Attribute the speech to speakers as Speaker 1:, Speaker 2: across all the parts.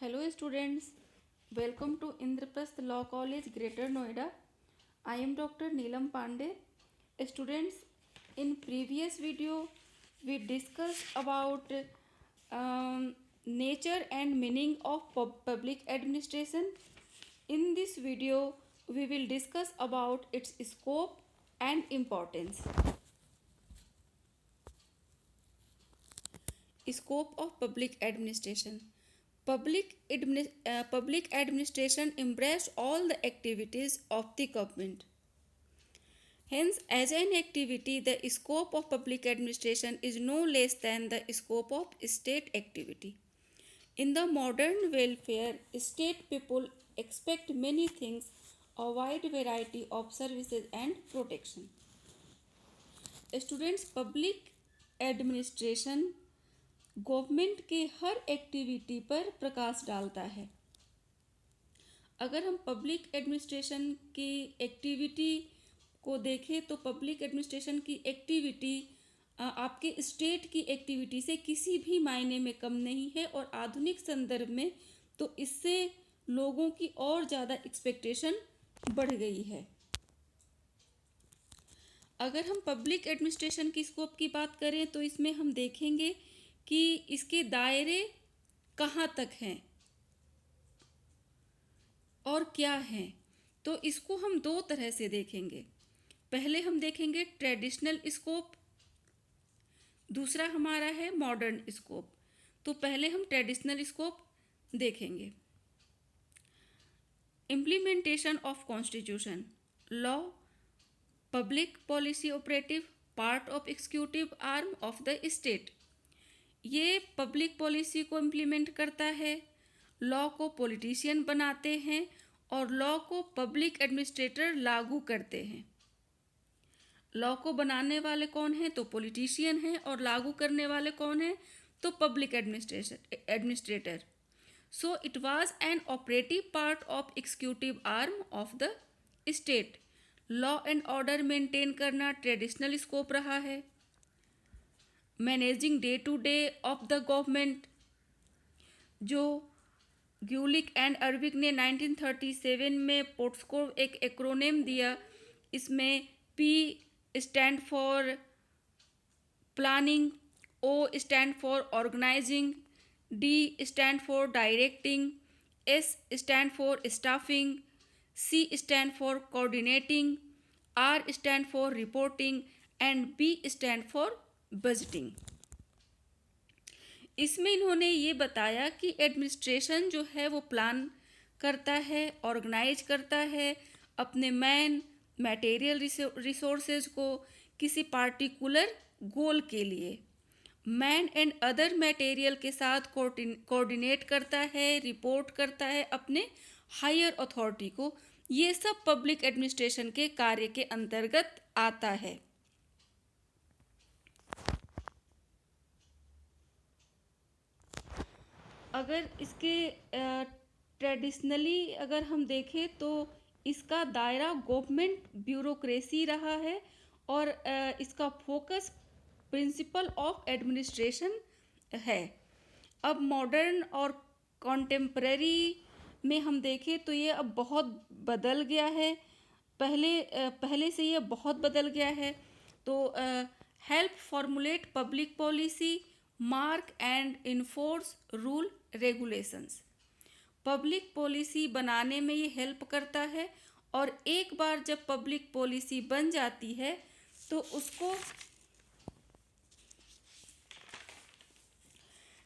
Speaker 1: Hello students, welcome to Indraprasth Law College, Greater Noida. I am Dr. Neelam Pandey. Students, in previous video we discussed about nature and meaning of public administration. In this video we will discuss about its scope and importance. Scope of public administration. Public administration embraces all the activities of the government. Hence, as an activity, the scope of public administration is no less than the scope of state activity. In the modern welfare state, people expect many things, a wide variety of services and protection. Students, public administration government के हर activity पर प्रकाश डालता है. अगर हम public administration की activity को देखें तो पब्लिक एडमिनिस्ट्रेशन की एक्टिविटी आपके स्टेट की एक्टिविटी से किसी भी मायने में कम नहीं है और आधुनिक संदर्भ में तो इससे लोगों की और ज़्यादा एक्सपेक्टेशन बढ़ गई है. अगर हम पब्लिक एडमिनिस्ट्रेशन की स्कोप की बात करें तो इसमें हम देखेंगे कि इसके दायरे कहाँ तक हैं और क्या हैं. तो इसको हम दो तरह से देखेंगे. पहले हम देखेंगे ट्रेडिशनल स्कोप, दूसरा हमारा है मॉडर्न स्कोप. तो पहले हम ट्रेडिशनल स्कोप देखेंगे. Implementation of constitution, law, public policy operative, part of executive arm of the state. ये पब्लिक पॉलिसी को इम्प्लीमेंट करता है, लॉ को पॉलिटिशियन बनाते हैं और लॉ को पब्लिक एडमिनिस्ट्रेटर लागू करते हैं. लॉ को बनाने वाले कौन हैं? तो पॉलिटिशियन हैं और लागू करने वाले कौन हैं? तो public administrator. So it was an operative part of executive arm of the state. Law and order maintain करना ट्रेडिशनल स्कोप रहा है. Managing day to day of the government, जो ग्यूलिक एंड अर्विक ने 1937 में पोर्ट्स को एक एक्रोनेम दिया. इसमें P stand for planning, O stand for organising, D stand for directing, S stand for staffing, C stand for coordinating, R stand for reporting and B stand for budgeting. इसमें इन्होंने ये बताया कि administration जो है वो प्लान करता है, ऑर्गेनाइज करता है अपने मैन मटेरियल रिसोर्सेज को किसी पार्टिकुलर गोल के लिए. मैन एंड अदर मटेरियल के साथ कोऑर्डिनेट करता है, रिपोर्ट करता है अपने हायर अथॉरिटी को. ये सब पब्लिक एडमिनिस्ट्रेशन के कार्य के अंतर्गत आता है. अगर इसके ट्रेडिशनली अगर हम देखें तो इसका दायरा गवर्नमेंट ब्यूरोक्रेसी रहा है और इसका फोकस प्रिंसिपल ऑफ एडमिनिस्ट्रेशन है. अब मॉडर्न और कॉन्टेम्पररी में हम देखें तो ये अब बहुत बदल गया है. पहले से ये बहुत बदल गया है. तो help formulate public policy, mark and enforce rule regulations. Public policy बनाने में ये हेल्प करता है और एक बार जब पब्लिक पॉलिसी बन जाती है तो उसको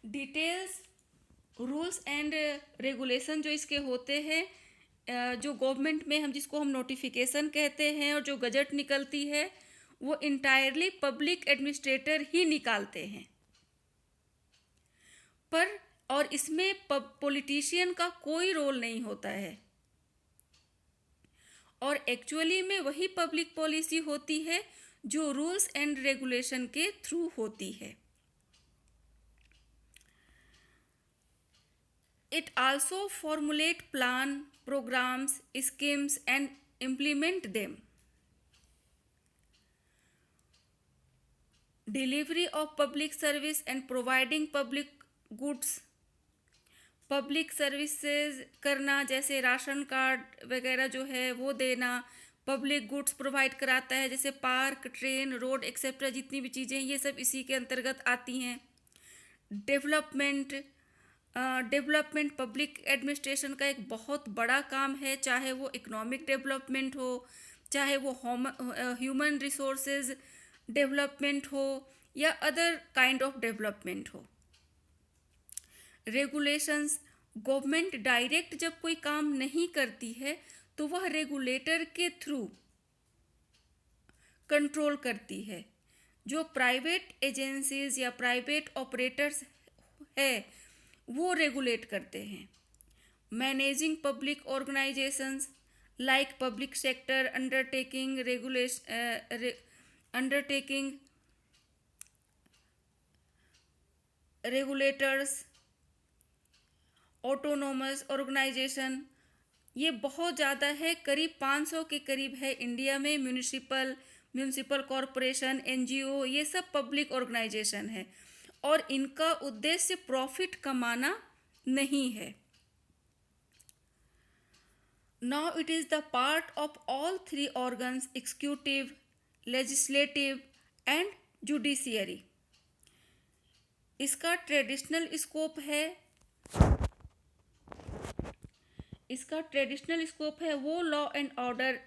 Speaker 1: डिटेल्स, रूल्स एंड रेगुलेशन जो इसके होते हैं, जो गवर्नमेंट में हम जिसको हम नोटिफिकेशन कहते हैं और जो गजट निकलती है वो इंटायरली पब्लिक एडमिनिस्ट्रेटर ही निकालते हैं. पर और इसमें पॉलिटिशियन का कोई रोल नहीं होता है और एक्चुअली में वही पब्लिक पॉलिसी होती है जो रूल्स एंड रेगुलेशन के थ्रू होती है. It also formulate plan, programs, schemes and implement them. Delivery of public service and providing public goods. Public services करना, जैसे राशन कार्ड वगैरह जो है वो देना, पब्लिक गुड्स प्रोवाइड कराता है, जैसे पार्क, ट्रेन, रोड एक्सेट्रा, जितनी भी चीज़ें हैं ये सब इसी के अंतर्गत आती हैं। डेवलपमेंट, डेवलपमेंट पब्लिक एडमिनिस्ट्रेशन का एक बहुत बड़ा काम है, चाहे वो इकोनॉमिक डेवलपमेंट हो, चाहे वो ह्यूमन रिसोर्सेज डेवलपमेंट हो, या अदर काइंड ऑफ डेवलपमेंट हो। रेगुलेशंस, गवर्नमेंट डायरेक्ट जब कोई काम नहीं करती है तो वह रेगुलेटर के थ्रू कंट्रोल करती है। जो प्राइवेट एजेंसीज या प्राइवेट ऑपरेटर्स है वो रेगुलेट करते हैं। Managing public organisations like public sector undertaking undertaking regulators, autonomous organisation, ये बहुत ज़्यादा है, करीब 500 के करीब है इंडिया में। म्यूनिसिपल कॉरपोरेशन, एनजीओ, ये सब पब्लिक ऑर्गेनाइजेशन है और इनका उद्देश्य प्रॉफिट कमाना नहीं है। Now it is the part of all three organs, executive, legislative and judiciary. इसका ट्रेडिशनल स्कोप है, वो लॉ एंड ऑर्डर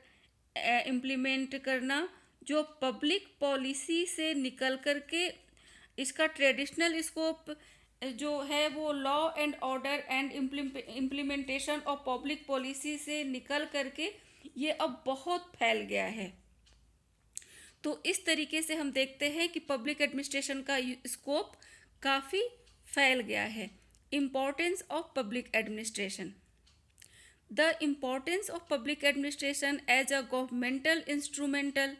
Speaker 1: इम्प्लीमेंट करना जो पब्लिक पॉलिसी से निकल करके। इसका ट्रेडिशनल स्कोप जो है वो law and order and implementation of public policy से निकल करके ये अब बहुत फैल गया है। तो इस तरीके से हम देखते हैं कि पब्लिक एडमिनिस्ट्रेशन का स्कोप काफ़ी फैल गया है। Importance of public administration, the importance of public administration as a governmental instrumental,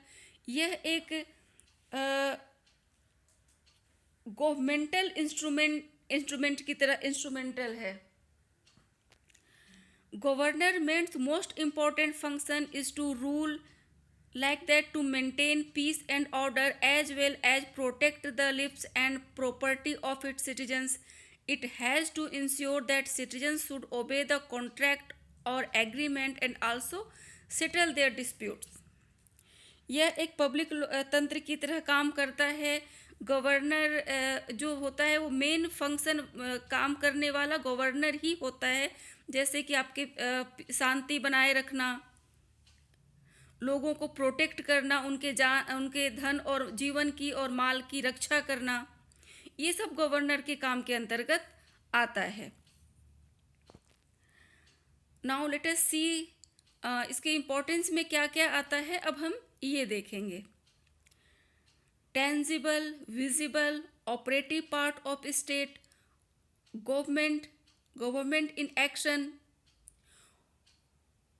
Speaker 1: यह एक गवर्नमेंटल इंस्ट्रूमेंट की तरह इंस्ट्रूमेंटल है। Governments most important function is to rule, like that to maintain peace and order as well as protect the lives and property of its citizens. It has to ensure that citizens should obey the contract or agreement and also settle their disputes. यह एक public तंत्र की तरह काम करता है। Governor जो होता है वो मेन फंक्शन काम करने वाला गवर्नर ही होता है, जैसे कि आपके शांति बनाए रखना, लोगों को प्रोटेक्ट करना, उनके धन और जीवन की और माल की रक्षा करना, ये सब गवर्नर के काम के अंतर्गत आता है। नाउ लेट अस सी इसके इम्पोर्टेंस में क्या क्या आता है, अब हम ये देखेंगे। Tangible, visible, operative part of state, government in action.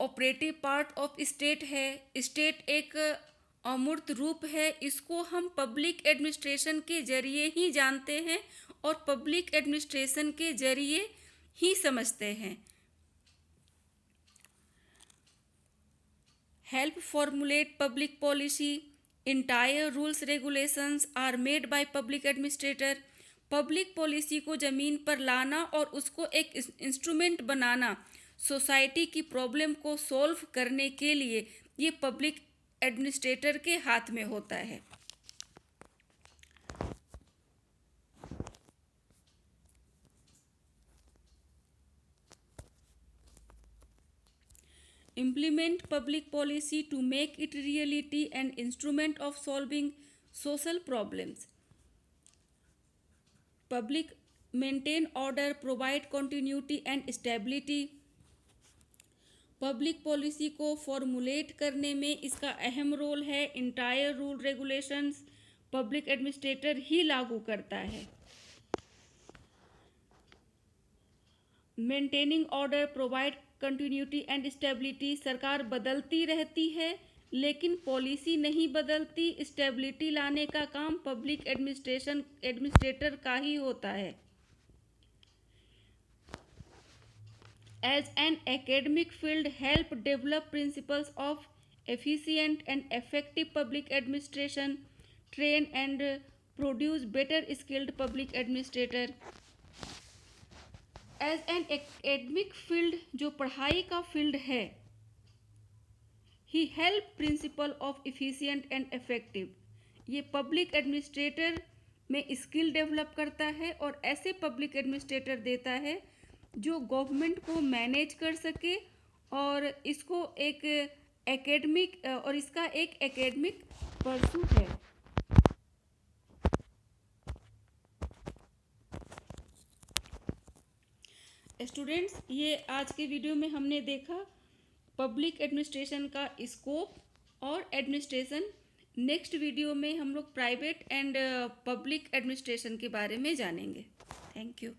Speaker 1: Operative part of state है, स्टेट एक अमूर्त रूप है, इसको हम पब्लिक एडमिनिस्ट्रेशन के जरिए ही जानते हैं और पब्लिक एडमिनिस्ट्रेशन के जरिए ही समझते हैं। Help formulate public policy, entire rules regulations are made by public administrator. Public policy को ज़मीन पर लाना और उसको एक इंस्ट्रूमेंट बनाना सोसाइटी की प्रॉब्लम को सॉल्व करने के लिए, ये पब्लिक एडमिनिस्ट्रेटर के हाथ में होता है। Implement public policy to make it reality and instrument of solving social problems. Public maintain order, provide continuity and stability. Public policy को फॉर्मुलेट करने में इसका अहम रोल है। Entire rule regulations public administrator ही लागू करता है। Maintaining order, provide continuity and stability, सरकार बदलती रहती है लेकिन पॉलिसी नहीं बदलती। स्टेबिलिटी लाने का काम पब्लिक एडमिनिस्ट्रेटर का ही होता है। As an academic field, help develop principles of efficient and effective public administration, train and produce better skilled public administrator. As an academic field, जो पढ़ाई का फील्ड है, ही help principle of efficient and effective. ये public administrator में skill develop करता है और ऐसे पब्लिक एडमिनिस्ट्रेटर देता है जो गवर्नमेंट को मैनेज कर सके और इसको एक एकेडमिक और इसका एक एकेडमिक परसूट है। स्टूडेंट्स, ये आज के वीडियो में हमने देखा पब्लिक एडमिनिस्ट्रेशन का स्कोप और एडमिनिस्ट्रेशन। नेक्स्ट वीडियो में हम लोग प्राइवेट एंड पब्लिक एडमिनिस्ट्रेशन के बारे में जानेंगे। Thank you.